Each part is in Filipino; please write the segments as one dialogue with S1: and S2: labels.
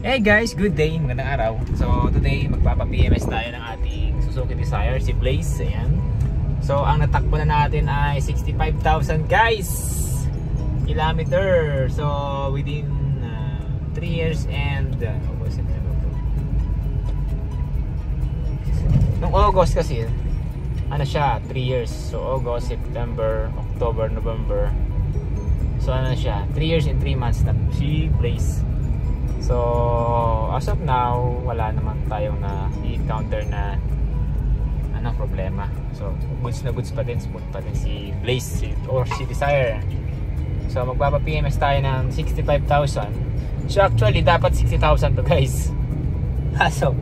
S1: Hey guys, good day, magandang araw. So today magpapa-PMS tayo ng ating Suzuki Dzire, si Blaze. Ayan. So ang natakbo na natin ay 65,000 guys kilometer. So within 3 years and nung August kasi ano siya, 3 years. So August, September, October, November. So ano siya, 3 years and 3 months na si Blaze. So as of now, wala naman tayong na-encounter na problema. So goods na goods pa din, smooth pa din si Blaze or si Dzire. So magpapa-PMS tayo ng 65,000. So actually dapat 60,000 to guys. So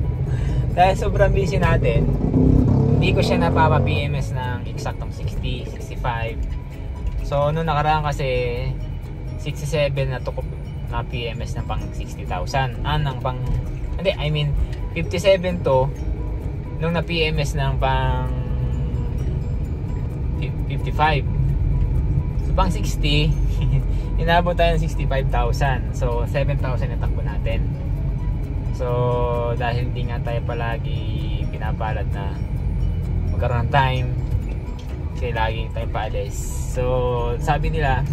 S1: dahil sobrang busy natin, hindi ko siya napapa-PMS ng eksaktong 60, 65. So noong nakaraan kasi 67 na tukop na PMS ng pang 60,000. Ng pang, hindi, I mean 57 to nung na PMS ng pang 55. So pang 60 inabot tayo ng 65,000. So 7,000 na takbo natin. So dahil hindi nga tayo palagi pinapalad na magkaroon ng time kasi lagi tayo paalis. So sabi nila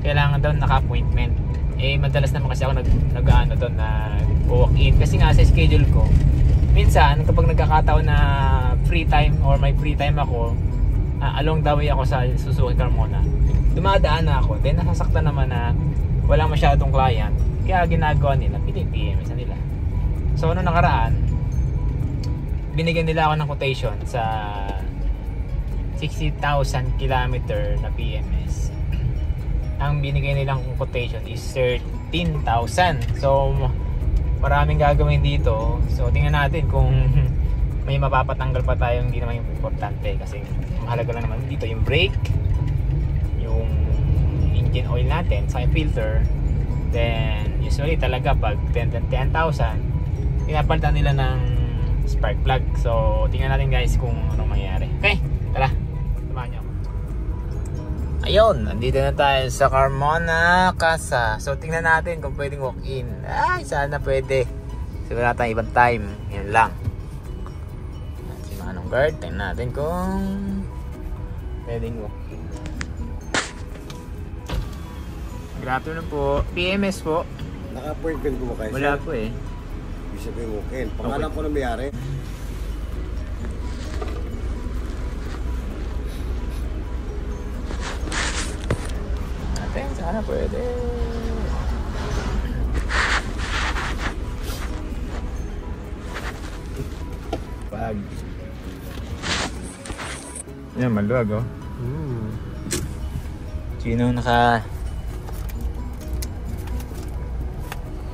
S1: kailangan daw naka-appointment. Eh madalas naman kasi ako nag-ano doon na walk-in kasi nga sa schedule ko minsan kapag nagkakataon na free time or may free time ako, along the way ako sa Suzuki Carmona, dumadaan na ako, then nasasaktan naman na walang masyadong client, kaya ginagawa nila PMS na nila. So ano nakaraan, binigyan nila ako ng quotation sa 60,000 kilometer na PMS. Ang binigay nilang quotation is 13,000. So maraming gagawin dito. So tingnan natin kung may mapapatanggal pa tayo, hindi naman yung importante kasi mahalaga lang naman dito yung brake, yung engine oil natin, sa filter. Then usually talaga pag 10,000 pinapalitan nila ng spark plug. So tingnan natin guys kung anong mangyayari. Okay, tara, samahan niyo ako. Ayun, nandito na tayo sa Carmona Casa. So tingnan natin kung pwedeng walk-in. Ay, sana pwede. So wala tayong ibang time. Yan lang. Si Manong Guard, tingnan natin kung pwedeng walk-in. Good afternoon po. PMS po.
S2: Naka-appointment ko ba kayo?
S1: Wala po eh.
S2: Ibig sabihin walk-in. Pangalan ko na mayari.
S1: Sana pwede. Pag. Yan, maluwag oh. Sino naka...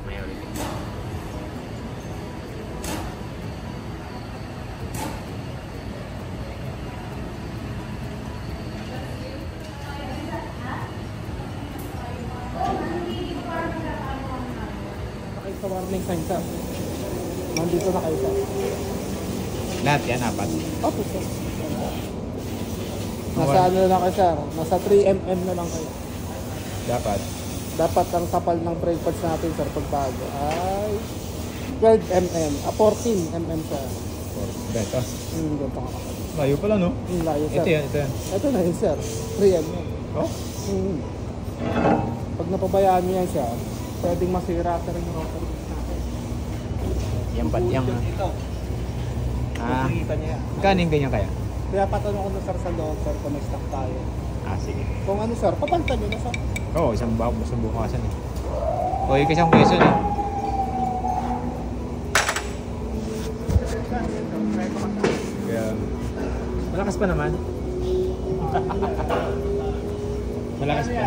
S1: May ulit.
S3: Sa warning sign sir. Nandito na kayo sir.
S1: Lahat yan, apat.
S3: Opo sir. Nasa ano na kayo sir? Nasa 3mm na lang kayo. Dapat ang kapal ng brake pads natin sir pagbago ay 12mm. 14mm sir.
S1: Beto.
S3: Ganito ka kapal.
S1: Layo pala no?
S3: Layo sir.
S1: Ito yan.
S3: Ito na yun sir. 3mm.
S1: Oh?
S3: Pag napabayaan niyo yan siya, pwedeng masira sa rin yung rotor natin.
S1: Yan ba't yung...
S3: Kita niya yan.
S1: Kaning ganyan kaya?
S3: Kaya patanong ko na sir sa loob sir kung may stock tayo.
S1: Sige.
S3: Kung ano sir, papalitan nyo na sir.
S1: Oo, isang bukasan eh. O, yung isang peso eh. Kaya... Malakas pa naman. Malakas pa.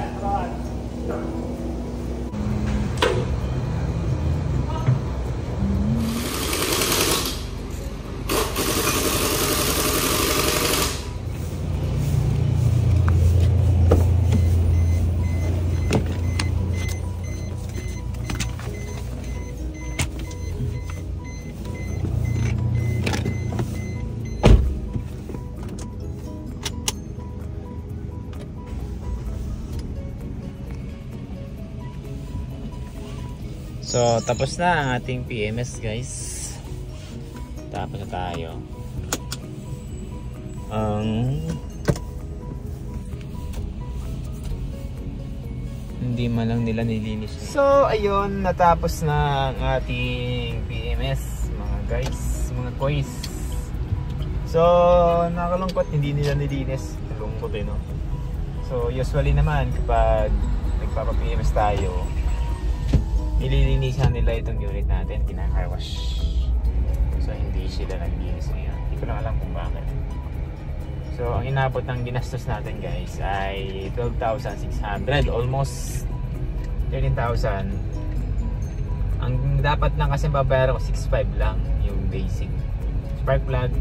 S1: So tapos na ang ating PMS guys. Tapos na tayo. Hindi man lang nila nilinis. So ayun, natapos na ang ating PMS mga guys, mga kois. So nakalungkot hindi nila nilinis. Lungkot no. So usually naman kapag nagpapa-PMS tayo, nililinisan nila itong unit natin, kina-car wash. So hindi sila naglinis ngayon. Hindi ko lang alam kung bakit. So ang inabot ng ginastos natin guys ay 12,600, almost 13,000. Ang dapat lang kasi babayaran ko 6,500 lang yung basic. Spark plug,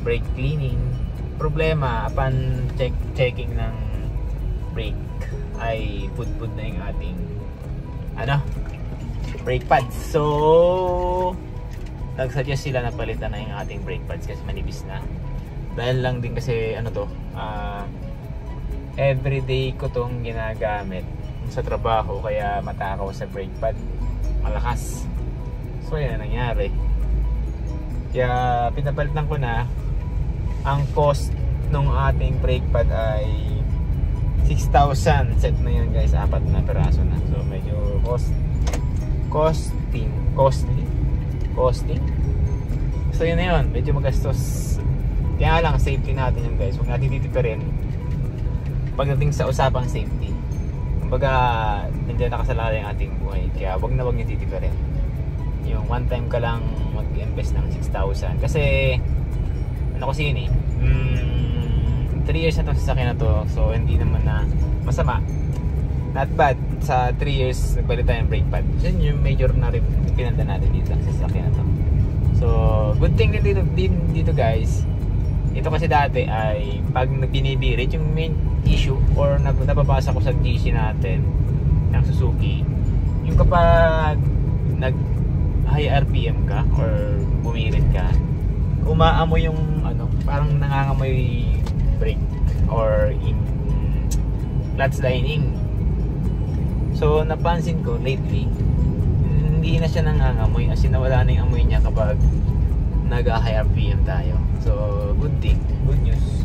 S1: brake cleaning. Problema upon checking ng brake ay pud-pud na yung ating brake pads. So nagsuggest sila na palitan na yung ating brake pads kasi manipis na. Dahil lang din kasi everyday ko tong ginagamit sa trabaho kaya matakaw sa brake pad, malakas. So yan ang nangyari. Kaya pinapalitan ko na. Ang cost ng ating brake pad ay 6,000. Set na yun guys, 4 na peraso na. So medyo costing. So yun na yun, medyo magastos. Kaya lang safety natin yun guys, huwag natin titipirin pagdating sa usapang safety. Kumbaga nandiyan nakasalalay ang ating buhay, kaya huwag na huwag nyo titipirin. Yung one time ka lang mag-invest ng 6,000 kasi ano kasi yun 3 years na itong sasakyan na to, so hindi naman na masama, not bad. Sa 3 years nagpalit tayo ng brake pad, so yun yung major na rin pinanda natin dito sa sasakyan na to. So good thing din dito guys, ito kasi dati ay pag binibirit yung main issue or nababasa ko sa GC natin ng Suzuki, yung kapag nag high RPM ka or bumirit ka, umaamoy yung parang nangangamoy brake or in clutch lining. So napansin ko lately hindi na siya nangangamoy, as in nawala na yung amoy niya kapag nag-high RPM tayo. So good thing, good news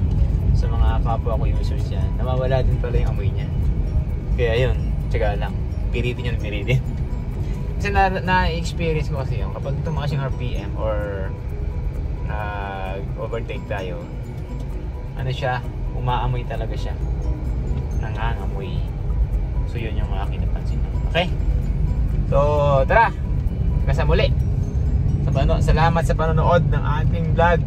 S1: sa mga kapwa ko users yan, nawawala din pala yung amoy niya. Kaya yun, tsaga lang, piritin yun, piritin. Kasi na-experience ko kasi yun, kapag tumakas yung RPM or overtake tayo, siya, umaamoy talaga siya, nangangamoy. So yun yung aking napansin. Okay, so tara, hanggang sa muli. Salamat sa panonood ng ating vlog.